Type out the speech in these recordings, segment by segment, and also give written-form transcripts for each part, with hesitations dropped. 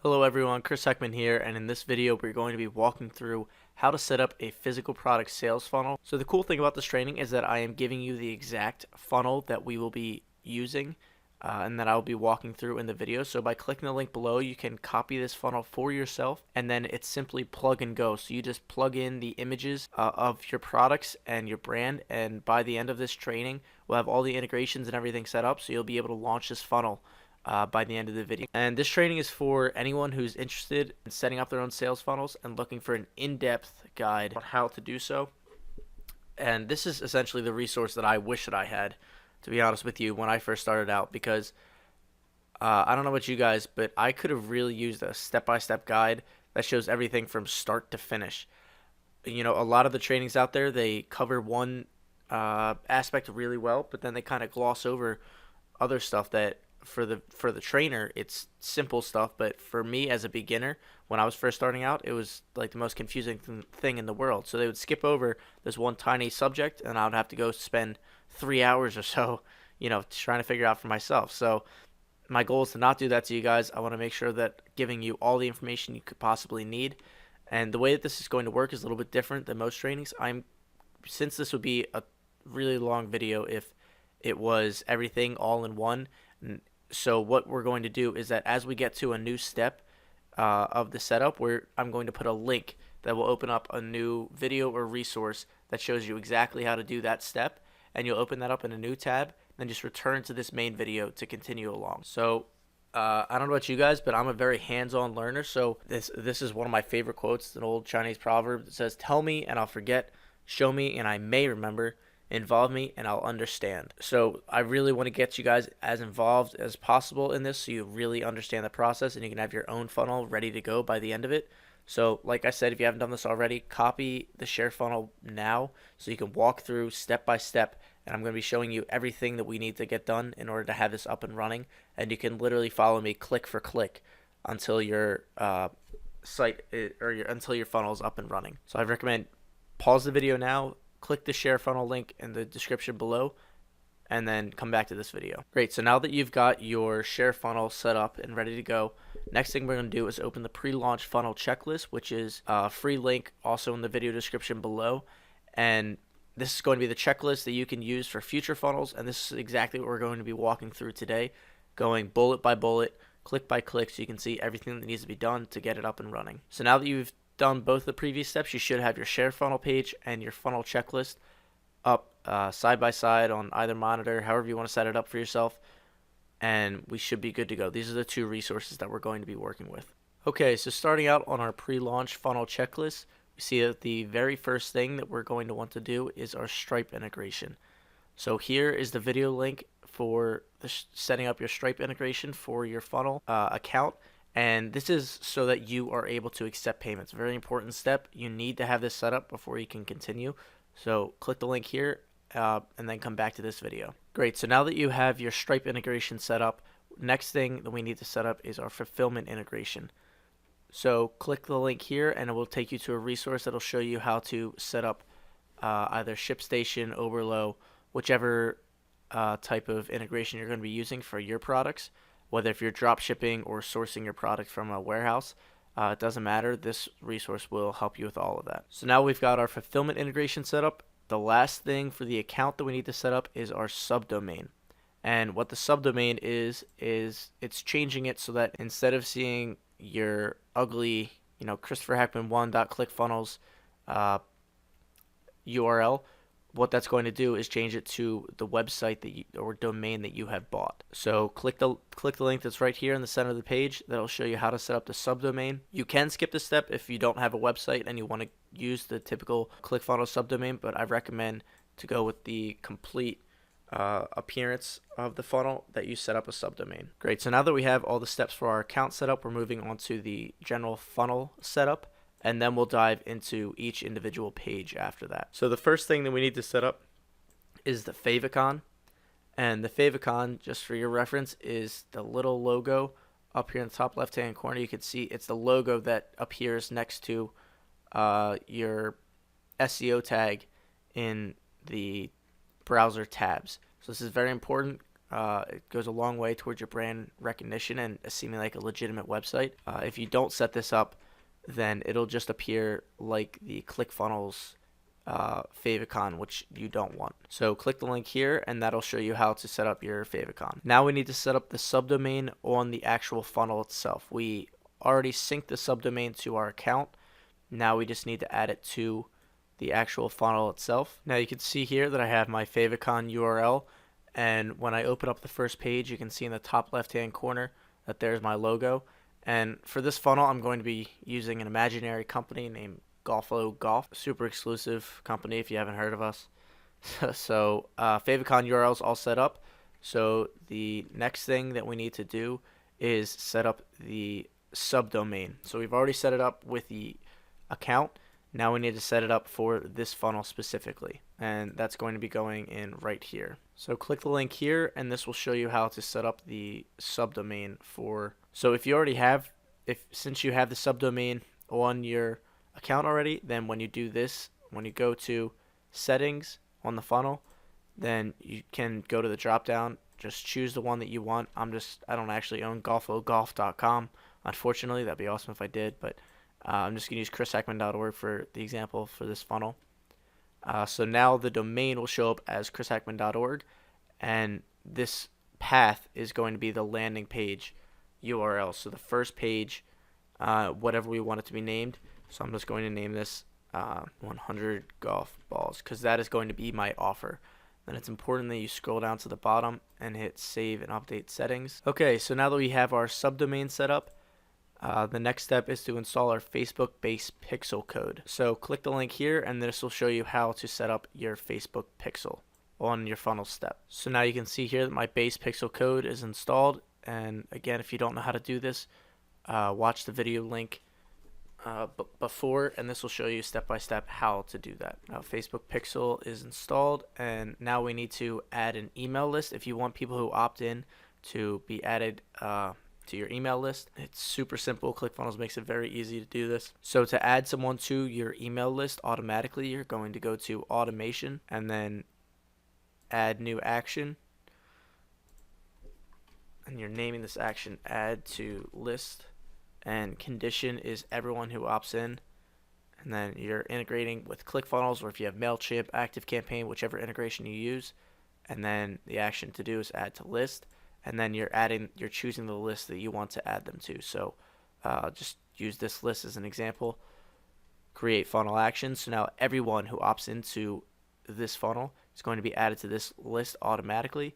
Hello everyone, Chris Heckman here, and in this video we're going to be walking through how to set up a physical product sales funnel. So the cool thing about this training is that I am giving you the exact funnel that we will be using and that I'll be walking through in the video. So by clicking the link below, you can copy this funnel for yourself, and then it's simply plug and go. So you just plug in the images of your products and your brand, and by the end of this training, we'll have all the integrations and everything set up, so you'll be able to launch this funnel by the end of the video. And this training is for anyone who's interested in setting up their own sales funnels and looking for an in-depth guide on how to do so. And this is essentially the resource that I wish that I had, to be honest with you, when I first started out, because I don't know about you guys, but I could have really used a step-by-step guide that shows everything from start to finish. You know, a lot of the trainings out there, they cover one aspect really well, but then they kind of gloss over other stuff that for the trainer it's simple stuff, but for me as a beginner when I was first starting out, it was like the most confusing thing in the world. So they would skip over this one tiny subject, and I would have to go spend 3 hours or so, trying to figure out for myself. So my goal is to not do that to you guys. I want to make sure that giving you all the information you could possibly need. And the way that this is going to work is a little bit different than most trainings. Since this would be a really long video if it was everything all in one. So what we're going to do is that as we get to a new step of the setup, I'm going to put a link that will open up a new video or resource that shows you exactly how to do that step, and you'll open that up in a new tab, then just return to this main video to continue along. So I don't know about you guys, but I'm a very hands-on learner, so this is one of my favorite quotes. It's an old Chinese proverb that says, "Tell me and I'll forget, show me and I may remember, involve me and I'll understand." So I really want to get you guys as involved as possible in this, so you really understand the process and you can have your own funnel ready to go by the end of it. So like I said, if you haven't done this already, copy the share funnel now so you can walk through step by step, and I'm going to be showing you everything that we need to get done in order to have this up and running, and you can literally follow me click for click until your until your funnel is up and running. So I recommend pause the video now, click the share funnel link in the description below, and then come back to this video. Great, so now that you've got your share funnel set up and ready to go, next thing we're going to do is open the pre-launch funnel checklist, which is a free link also in the video description below. And this is going to be the checklist that you can use for future funnels, and this is exactly what we're going to be walking through today, going bullet by bullet, click by click, so you can see everything that needs to be done to get it up and running. So now that you've done both the previous steps, you should have your share funnel page and your funnel checklist up side by side on either monitor, however you want to set it up for yourself, and we should be good to go. These are the two resources that we're going to be working with. Okay, so starting out on our pre-launch funnel checklist, we see that the very first thing that we're going to want to do is our Stripe integration. So here is the video link for setting up your Stripe integration for your funnel account. And this is so that you are able to accept payments. Very important step. You need to have this set up before you can continue. So click the link here and then come back to this video. Great. So now that you have your Stripe integration set up, next thing that we need to set up is our fulfillment integration. So click the link here and it will take you to a resource that will show you how to set up either ShipStation, Oberlo, whichever type of integration you're going to be using for your products. Whether if you're drop shipping or sourcing your product from a warehouse, it doesn't matter. This resource will help you with all of that. So now we've got our fulfillment integration set up. The last thing for the account that we need to set up is our subdomain. And what the subdomain is it's changing it so that instead of seeing your ugly, ChristopherHeckman1.clickfunnels URL, what that's going to do is change it to the website or domain that you have bought. So click the link that's right here in the center of the page. That'll show you how to set up the subdomain. You can skip this step if you don't have a website and you want to use the typical ClickFunnels subdomain, but I recommend to go with the complete appearance of the funnel that you set up a subdomain. Great, so now that we have all the steps for our account set up, we're moving on to the general funnel setup, and then we'll dive into each individual page after that. So the first thing that we need to set up is the favicon. And the favicon, just for your reference, is the little logo up here in the top left hand corner. You can see it's the logo that appears next to your SEO tag in the browser tabs. So this is very important. It goes a long way towards your brand recognition and seeming like a legitimate website. If you don't set this up, then it'll just appear like the ClickFunnels favicon, which you don't want. So click the link here and that'll show you how to set up your favicon. Now we need to set up the subdomain on the actual funnel itself. We already synced the subdomain to our account. Now we just need to add it to the actual funnel itself. Now you can see here that I have my favicon URL, and when I open up the first page, you can see in the top left hand corner that there's my logo. And for this funnel, I'm going to be using an imaginary company named Golfo Golf, super exclusive company if you haven't heard of us. So favicon URL is all set up. So the next thing that we need to do is set up the subdomain. So we've already set it up with the account. Now we need to set it up for this funnel specifically, and that's going to be going in right here. So click the link here and this will show you how to set up the subdomain for. So if you already have, since you have the subdomain on your account already, then when you do this, when you go to settings on the funnel, then you can go to the drop down, just choose the one that you want. I don't actually own golfogolf.com, unfortunately. That'd be awesome if I did, but I'm just going to use chrishackman.org for the example for this funnel. So now the domain will show up as chrishackman.org, and this path is going to be the landing page URL. So the first page, whatever we want it to be named. So I'm just going to name this 100 golf balls, because that is going to be my offer. Then it's important that you scroll down to the bottom and hit save and update settings. Okay, so now that we have our subdomain set up, the next step is to install our Facebook base pixel code. So click the link here and this will show you how to set up your Facebook pixel on your funnel step. So now you can see here that my base pixel code is installed, and again, if you don't know how to do this, watch the video link before, and this will show you step by step how to do that. Now Facebook pixel is installed, and now we need to add an email list. If you want people who opt in to be added to your email list, it's super simple. ClickFunnels makes it very easy to do this. So to add someone to your email list automatically, you're going to go to automation and then add new action, and you're naming this action add to list, and condition is everyone who opts in, and then you're integrating with ClickFunnels, or if you have MailChimp, ActiveCampaign, whichever integration you use, and then the action to do is add to list, and then you're choosing the list that you want to add them to. So just use this list as an example. Create funnel actions. So now everyone who opts into this funnel is going to be added to this list automatically,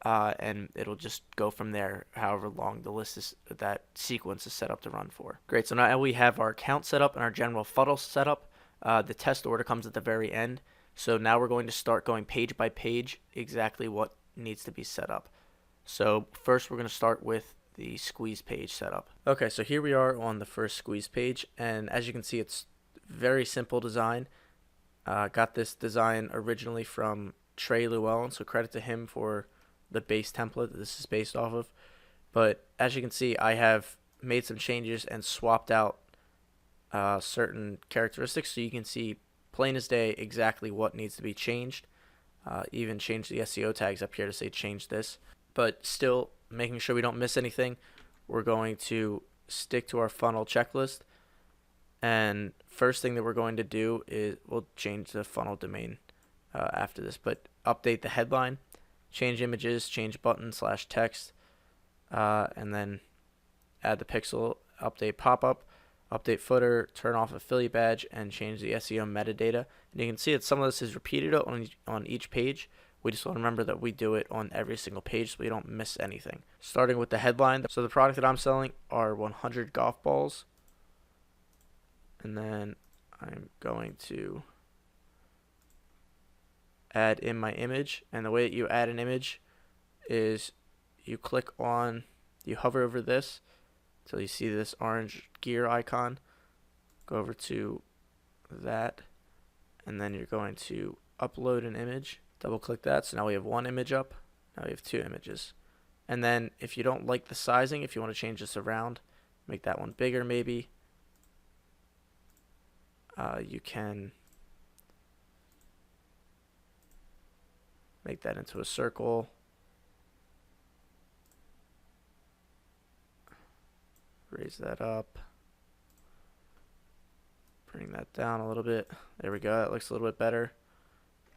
and it'll just go from there however long the list is, that sequence is set up to run for. Great, so now we have our account set up and our general funnel set up. The test order comes at the very end. So now we're going to start going page by page exactly what needs to be set up. So first we're going to start with the squeeze page setup. Okay, so here we are on the first squeeze page, and as you can see, it's very simple design. Got this design originally from Trey Llewellyn, so credit to him for the base template that this is based off of. But as you can see, I have made some changes and swapped out certain characteristics, so you can see plain as day exactly what needs to be changed. Even change the SEO tags up here to say change this. But still making sure we don't miss anything, we're going to stick to our funnel checklist. And first thing that we're going to do is we'll change the funnel domain after this, but update the headline, change images, change button / text, and then add the pixel, update pop-up, update footer, turn off affiliate badge, and change the SEO metadata. And you can see that some of this is repeated on each page. We just want to remember that we do it on every single page so we don't miss anything. Starting with the headline. So the product that I'm selling are 100 golf balls. And then I'm going to add in my image. And the way that you add an image is you hover over this until you see this orange gear icon. Go over to that. And then you're going to upload an image. Double click that. So now we have one image up. Now we have two images. And then if you don't like the sizing, if you want to change this around, make that one bigger maybe. You can make that into a circle. raise that up, bring that down a little bit. There we go. That looks a little bit better.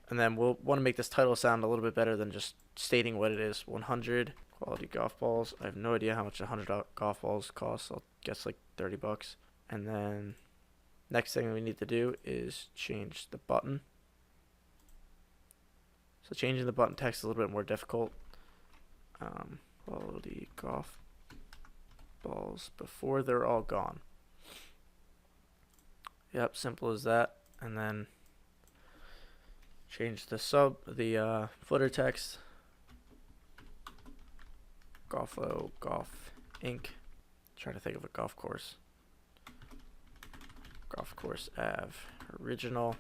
And then we'll want to make this title sound a little bit better than just stating what it is. 100 quality golf balls. I have no idea how much 100 golf balls cost. I'll guess like 30 bucks. And then next thing we need to do is change the button. So changing the button text is a little bit more difficult. Quality golf balls before they're all gone. Yep, simple as that. And then change the footer text. Golfo, Golf Inc. Trying to think of a golf course. Golf course Ave original.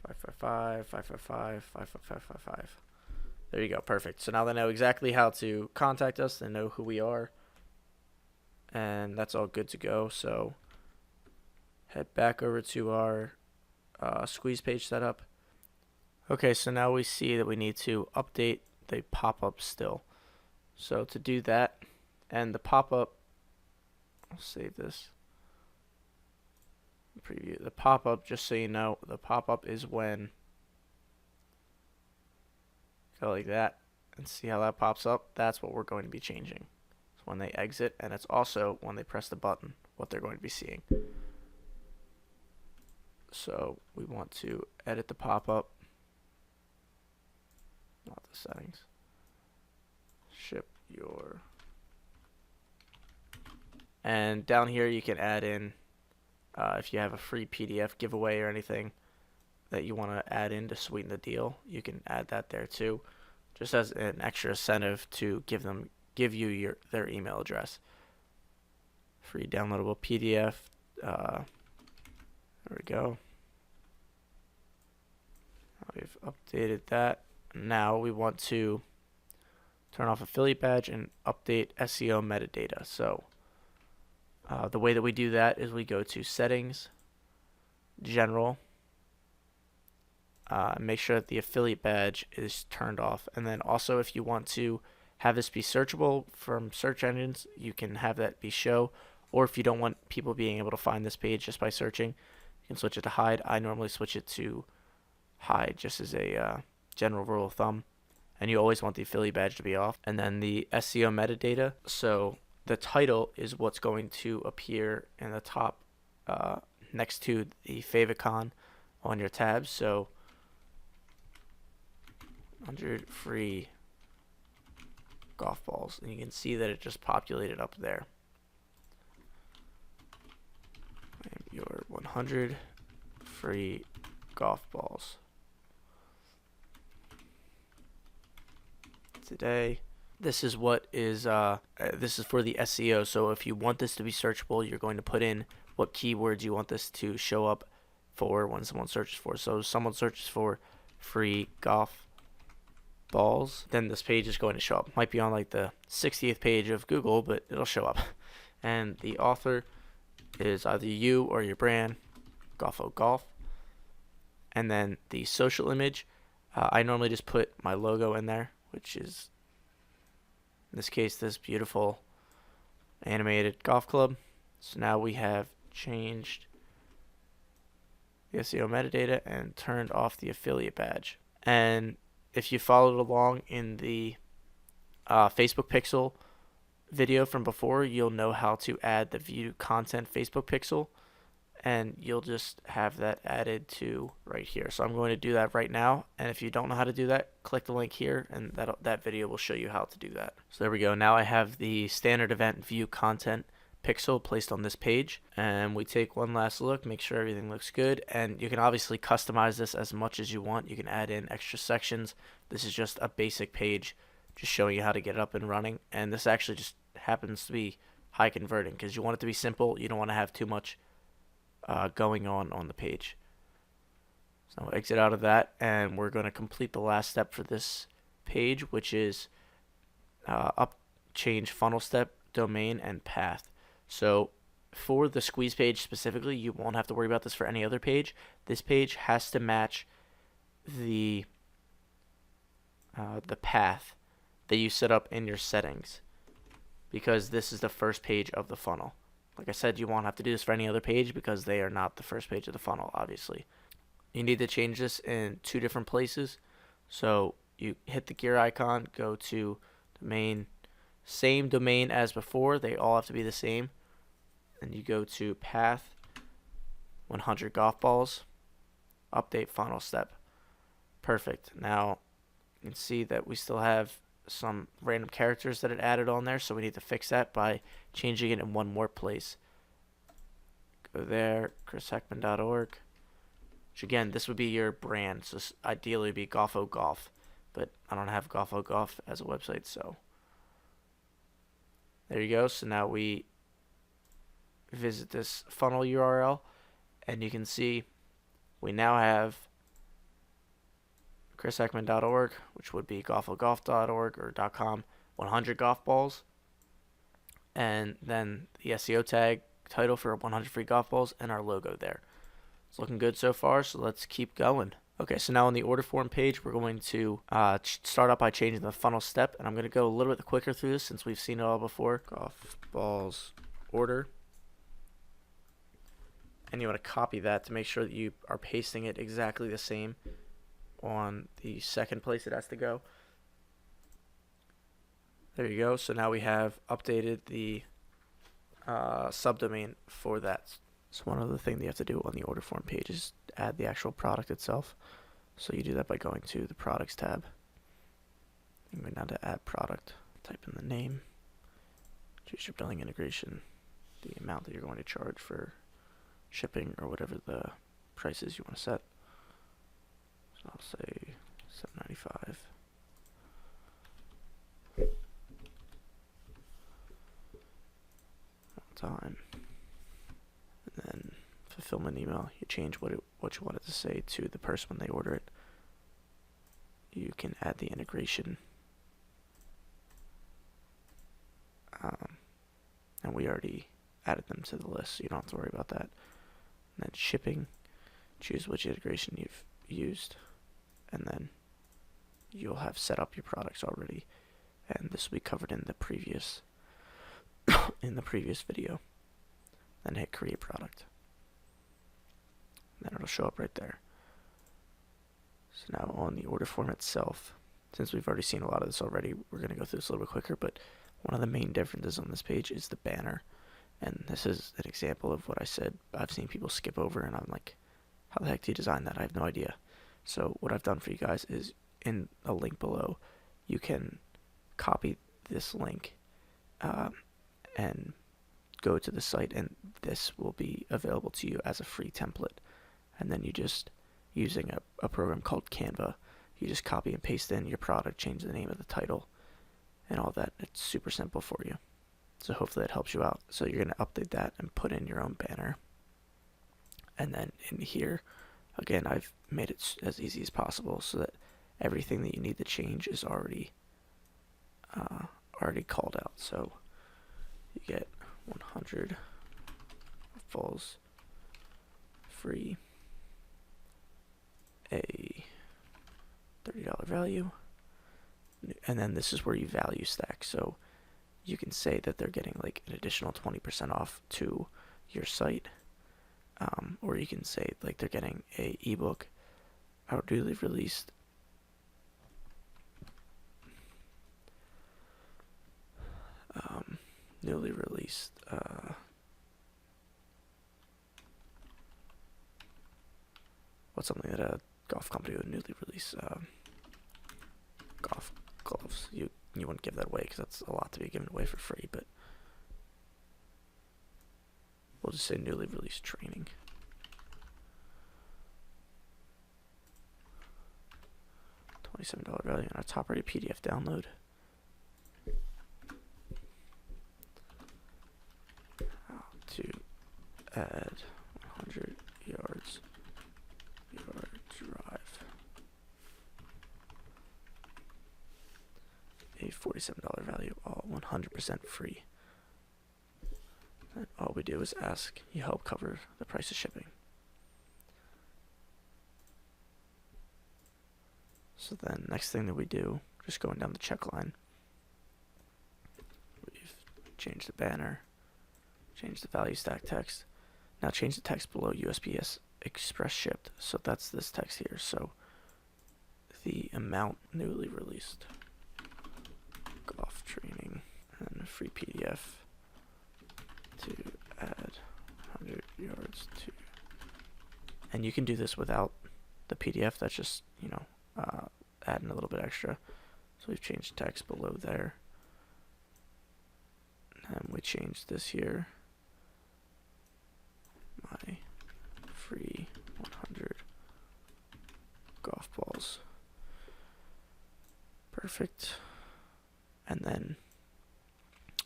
555, 555, 55555. There you go, perfect. So now they know exactly how to contact us. They know who we are. And that's all good to go. So head back over to our squeeze page setup. Okay, so now we see that we need to update the pop-up still. So to do that, and the pop-up, I'll save this. Preview the pop-up, just so you know, the pop-up is when go like that and see how that pops up. That's what we're going to be changing. It's when they exit, and it's also when they press the button what they're going to be seeing. So we want to edit the pop-up, not the settings. Ship your, and down here you can add in if you have a free PDF giveaway or anything that you want to add in to sweeten the deal, you can add that there too, just as an extra incentive to give you their email address. Free downloadable PDF. There we go. We've updated that. Now we want to turn off affiliate badge and update SEO metadata. So the way that we do that is we go to settings, general, make sure that the affiliate badge is turned off. And then also, if you want to have this be searchable from search engines, you can have that be show. Or if you don't want people being able to find this page just by searching, you can switch it to hide. I normally switch it to hide just as a general rule of thumb. And you always want the affiliate badge to be off. And then the SEO metadata. So the title is what's going to appear in the top next to the favicon on your tabs. So 100 free golf balls, and you can see that it just populated up there. Your 100 free golf balls today. This is what is this is for the SEO. So if you want this to be searchable, you're going to put in what keywords you want this to show up for when someone searches for. So if someone searches for free golf balls, then this page is going to show up. Might be on like the 60th page of Google, but it'll show up. And the author is either you or your brand, Golfo Golf. And then the social image, I normally just put my logo in there, which is in this case this beautiful animated golf club. So now we have changed the SEO metadata and turned off the affiliate badge. And if you followed along in the Facebook pixel video from before, you'll know how to add the view content Facebook pixel, and you'll just have that added to right here. So I'm going to do that right now, and if you don't know how to do that, click the link here, and that video will show you how to do that. So there we go. Now I have the standard event view content pixel placed on this page, and we take one last look, make sure everything looks good, and you can obviously customize this as much as you want. You can add in extra sections. This is just a basic page just showing you how to get it up and running, and this actually just happens to be high converting because you want it to be simple. You don't want to have too much going on the page. So I'll exit out of that, and we're going to complete the last step for this page, which is change funnel step, domain, and path. So for the squeeze page specifically, you won't have to worry about this for any other page. This page has to match the path that you set up in your settings. because this is the first page of the funnel. Like I said, you won't have to do this for any other page because they are not the first page of the funnel, obviously. You need to change this in 2 different places. So you hit the gear icon, go to domain, same domain as before. They all have to be the same. And you go to path, 100 golf balls, update funnel step. Perfect. Now you can see that we still have some random characters that it added on there, so we need to fix that by changing it in one more place. Go there, chrisheckman.org, which again, this would be your brand, so ideally it would be Golfo Golf, but I don't have Golfo Golf as a website, so there you go. So now we visit this funnel URL, and you can see we now have chrisheckman.org, which would be golfogolf.org or .com, 100 golf balls, and then the SEO tag title for 100 free golf balls, and our logo there. It's looking good so far, so let's keep going. Okay, so now on the order form page, we're going to start out by changing the funnel step, and I'm going to go a little bit quicker through this since we've seen it all before. Golf balls order. And you want to copy that to make sure that you are pasting it exactly the same on the second place it has to go. There you go. So now we have updated the subdomain for that. So one other thing that you have to do on the order form page is add the actual product itself. So you do that by going to the products tab. And go down to add product. Type in the name. Choose your billing integration. The amount that you're going to charge for shipping or whatever the prices you want to set. So I'll say $7.95. Time. And then fulfillment email, you change what you want it to say to the person when they order it. You can add the integration. And we already added them to the list, so you don't have to worry about that. And then shipping, choose which integration you've used, and then you'll have set up your products already, and this will be covered in the previous video. Then hit create product, and then it'll show up right there. So now on the order form itself, since we've already seen a lot of this already, we're going to go through this a little bit quicker, but one of the main differences on this page is the banner. And this is an example of what I said I've seen people skip over, and I'm like, how the heck do you design that? I have no idea. So what I've done for you guys is in a link below, you can copy this link and go to the site, and this will be available to you as a free template. And then you just, using a program called Canva, you just copy and paste in your product, change the name of the title, and all that. It's super simple for you. So hopefully that helps you out. So you're going to update that and put in your own banner. And then in here, again, I've made it as easy as possible so that everything that you need to change is already called out. So you get 100 balls free, a $30 value, and then this is where you value stack. So you can say that they're getting like an additional 20% off to your site, or you can say like they're getting a ebook, our newly released what's something that a golf company would newly release, golf gloves. You wouldn't give that away because that's a lot to be given away for free, but we'll just say newly released training. $27 value on our top rated PDF download. How to add 100 yards your drive. A $47 value, all 100% free. And all we do is ask you help cover the price of shipping. So then next thing that we do, just going down the check line, we've change the banner, change the value stack text. Now change the text below USPS Express shipped. So that's this text here. So the amount newly released golf training and a free PDF to add 100 yards to. And you can do this without the PDF. That's just, adding a little bit extra. So we've changed text below there. And we changed this here. My free 100 golf balls. Perfect. And then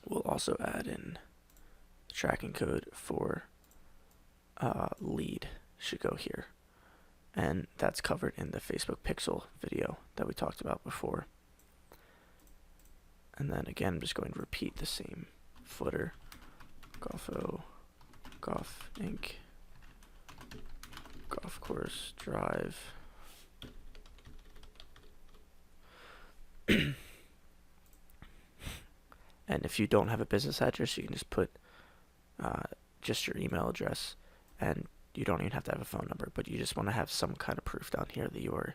we'll also add in the tracking code for lead should go here. And that's covered in the Facebook Pixel video that we talked about before. And then again, I'm just going to repeat the same footer. Golfo, Golf Inc., Golf Course Drive. And if you don't have a business address, you can just put just your email address, and you don't even have to have a phone number, but you just want to have some kind of proof down here that you are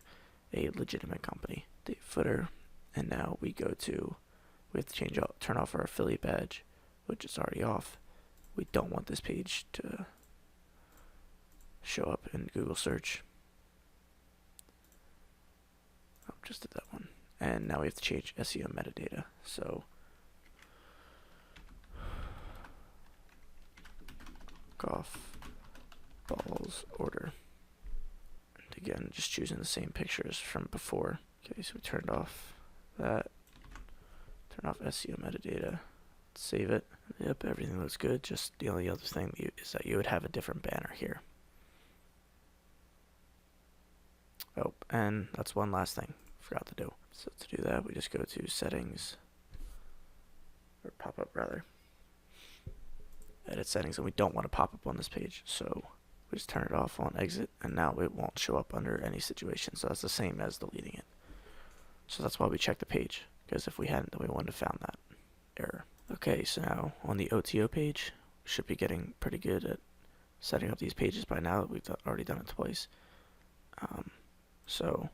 a legitimate company. The footer, and now we have to turn off our affiliate badge, which is already off. We don't want this page to show up in Google search. Oh, just did that one. And now we have to change SEO metadata. So golf balls order. And again, just choosing the same pictures from before. Okay, so we turned off that. Turn off SEO metadata. Save it. Yep, everything looks good. Just the only other thing is that you would have a different banner here. Oh, and that's one last thing I forgot to do. So to do that, we just go to settings, or pop up rather. Edit settings, and we don't want to pop up on this page. So we just turn it off on exit, and now it won't show up under any situation. So that's the same as deleting it. So that's why we check the page, because if we hadn't, then we wouldn't have found that error. Okay, so now on the OTO page, we should be getting pretty good at setting up these pages by now that we've already done it twice. So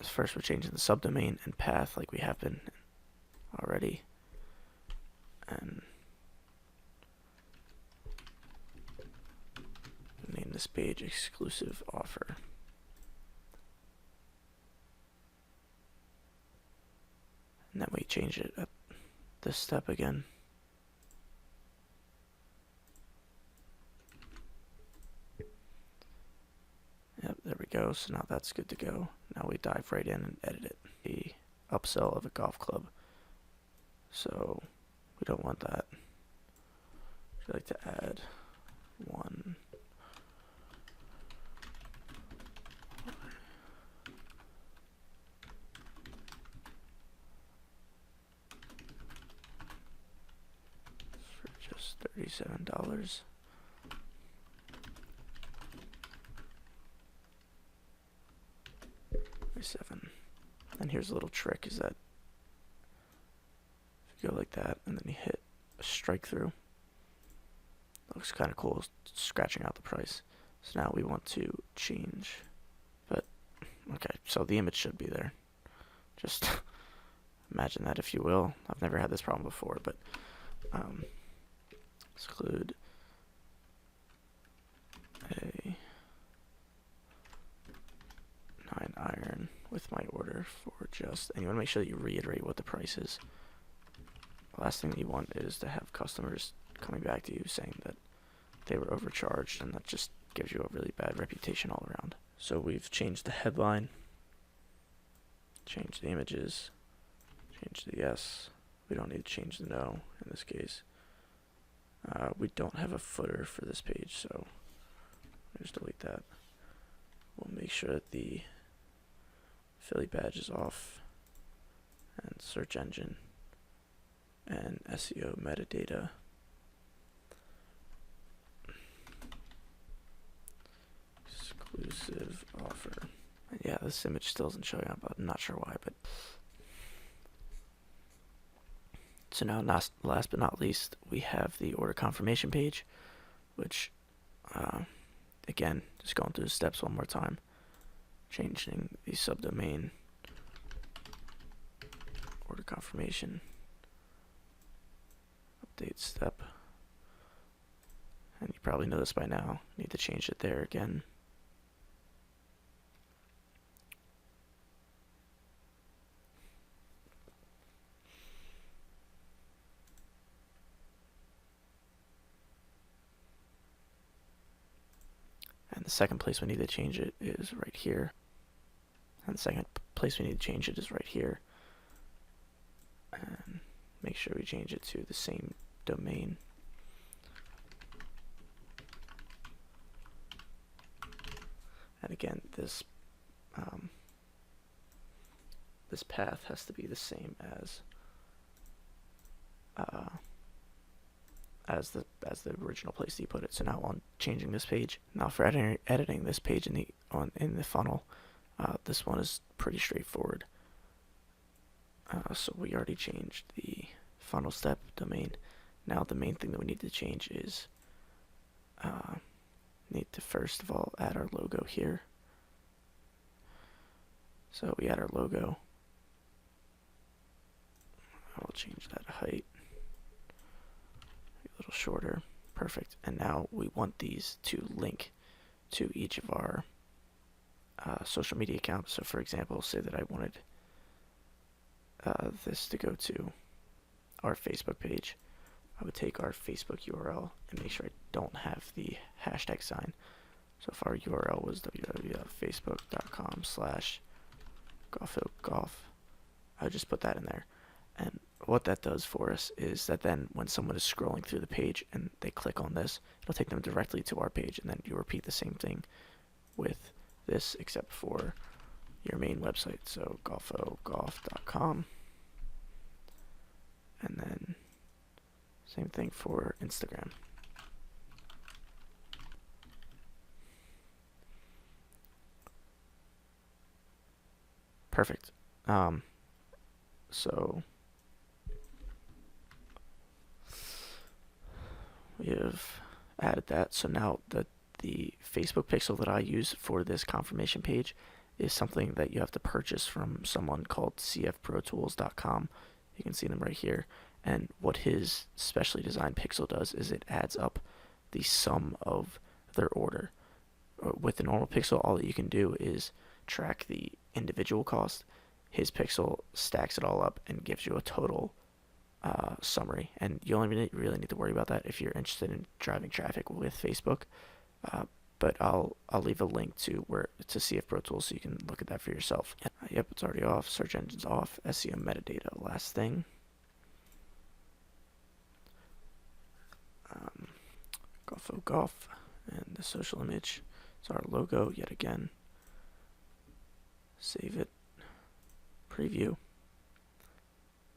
first we're changing the subdomain and path like we have been already. And name this page exclusive offer. And then we change it at this step again. Yep, there we go. So now that's good to go. Now we dive right in and edit it. The upsell of a golf club. So we don't want that. I'd like to add one. For just $37. And here's a little trick, is that if you go like that and then you hit a strike through, it looks kind of cool, scratching out the price. So now we want to change, but okay, so the image should be there. Just imagine that, if you will. I've never had this problem before, but exclude a 9-iron with my order for just, and you want to make sure that you reiterate what the price is. The last thing that you want is to have customers coming back to you saying that they were overcharged, and that just gives you a really bad reputation all around. So we've changed the headline, changed the images, changed the yes. We don't need to change the no in this case. We don't have a footer for this page, so I'll just delete that. We'll make sure that the affiliate badge is off, and search engine and SEO metadata. Exclusive offer. And yeah, this image still isn't showing up. I'm not sure why, but So now, last but not least, we have the order confirmation page, which, again, just going through the steps one more time. Changing the subdomain, order confirmation, update step. And you probably know this by now. Need to change it there again. And the second place we need to change it is right here. And the second place we need to change it is right here. And make sure we change it to the same domain. And again, this this path has to be the same as the original place that you put it. So now on changing this page, now for editing this page in the funnel, this one is pretty straightforward. So we already changed the funnel step domain. Now the main thing that we need to change is need to first of all add our logo here. So we add our logo. I'll change that height a little shorter. Perfect. And now we want these to link to each of our social media accounts. So for example, say that I wanted this to go to our Facebook page. I would take our Facebook URL and make sure I don't have the hashtag sign. So if our URL was www.facebook.com/golf, I would just put that in there. And what that does for us is that then when someone is scrolling through the page and they click on this, it'll take them directly to our page, and then you repeat the same thing with this except for your main website. So golf.com, and then same thing for Instagram. Perfect. So we have added that. So now the Facebook pixel that I use for this confirmation page is something that you have to purchase from someone called cfprotools.com. You can see them right here. And what his specially designed pixel does is it adds up the sum of their order. With the normal pixel, all that you can do is track the individual cost. His pixel stacks it all up and gives you a total summary. And you only really need to worry about that if you're interested in driving traffic with Facebook. But I'll leave a link to CF Pro Tools so you can look at that for yourself. Yep, it's already off. Search engine's off. SEO metadata, last thing. Golf, and the social image is our logo yet again. Save it, preview,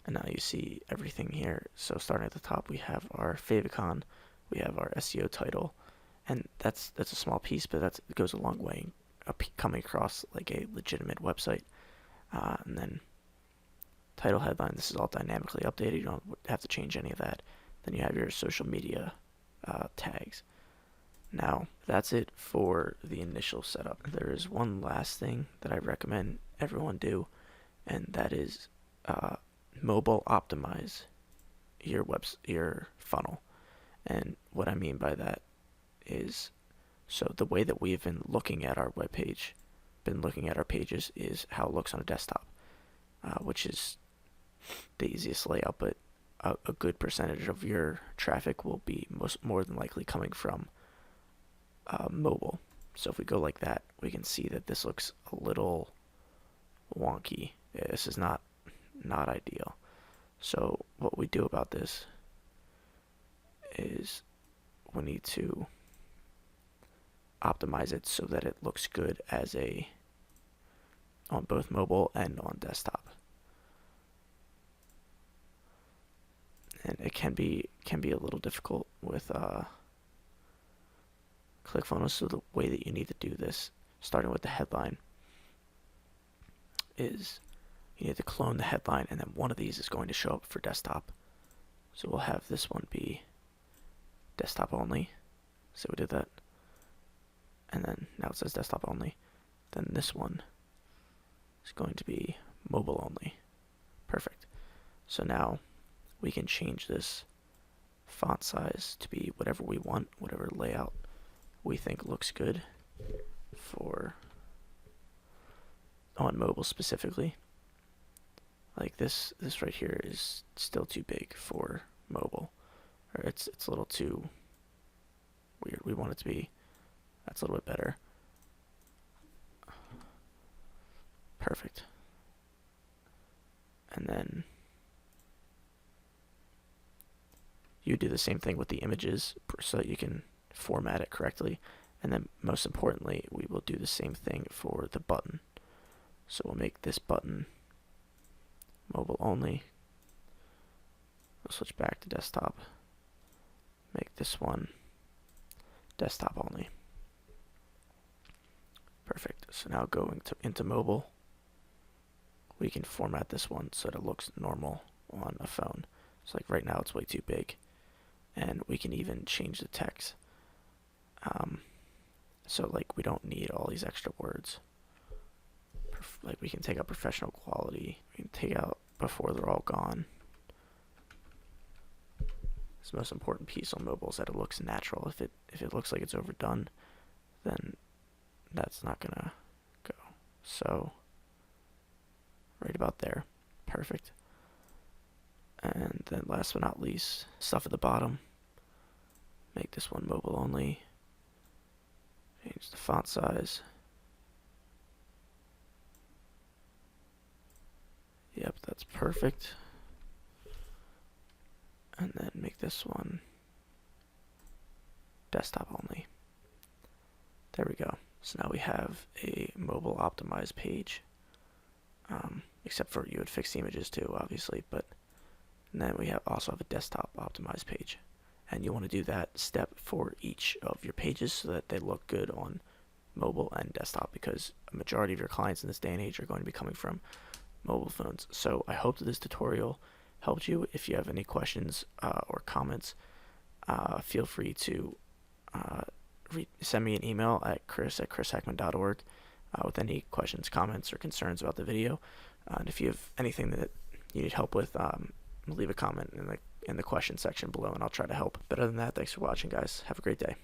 and now you see everything here. So starting at the top, we have our favicon, we have our SEO title, and that's a small piece, but it goes a long way coming across like a legitimate website. And then title, headline, this is all dynamically updated. You don't have to change any of that. Then you have your social media tags. Now, that's it for the initial setup. There is one last thing that I recommend everyone do, and that is mobile optimize your funnel. And what I mean by that is, so the way that we've been looking at our pages is how it looks on a desktop, which is the easiest layout, but a good percentage of your traffic will be more than likely coming from mobile. So if we go like that, we can see that this looks a little wonky. This is not ideal. So what we do about this is we need to optimize it so that it looks good on both mobile and on desktop. And it can be a little difficult with ClickFunnels. So the way that you need to do this, starting with the headline, is you need to clone the headline, and then one of these is going to show up for desktop. So we'll have this one be desktop only. So we did that. And then now it says desktop only. Then this one is going to be mobile only. Perfect. So now we can change this font size to be whatever we want, whatever layout we think looks good for on mobile specifically. Like this right here is still too big for mobile, or it's a little too weird. We want it to be, that's a little bit better. Perfect. And then you do the same thing with the images so that you can format it correctly. And then most importantly, we will do the same thing for the button. So we'll make this button mobile only. We'll switch back to desktop. Make this one desktop only. Perfect. So now going into mobile, we can format this one so that it looks normal on a phone. So like right now it's way too big. And we can even change the text. So like we don't need all these extra words. Like we can take out professional quality. We can take out before they're all gone. It's the most important piece on mobile is that it looks natural. If it looks like it's overdone, then that's not gonna go. So right about there. Perfect. And then last but not least, stuff at the bottom. Make this one mobile only. Change the font size. Yep, that's perfect. And then make this one desktop only. There we go. So now we have a mobile optimized page. Except for you would fix the images too, obviously, but then we also have a desktop optimized page. And you want to do that step for each of your pages so that they look good on mobile and desktop, because a majority of your clients in this day and age are going to be coming from mobile phones. So I hope that this tutorial helped you. If you have any questions or comments, feel free to send me an email at chris@chrisheckman.org with any questions, comments, or concerns about the video. And if you have anything that you need help with, leave a comment in the question section below, and I'll try to help. But other than that, thanks for watching, guys. Have a great day.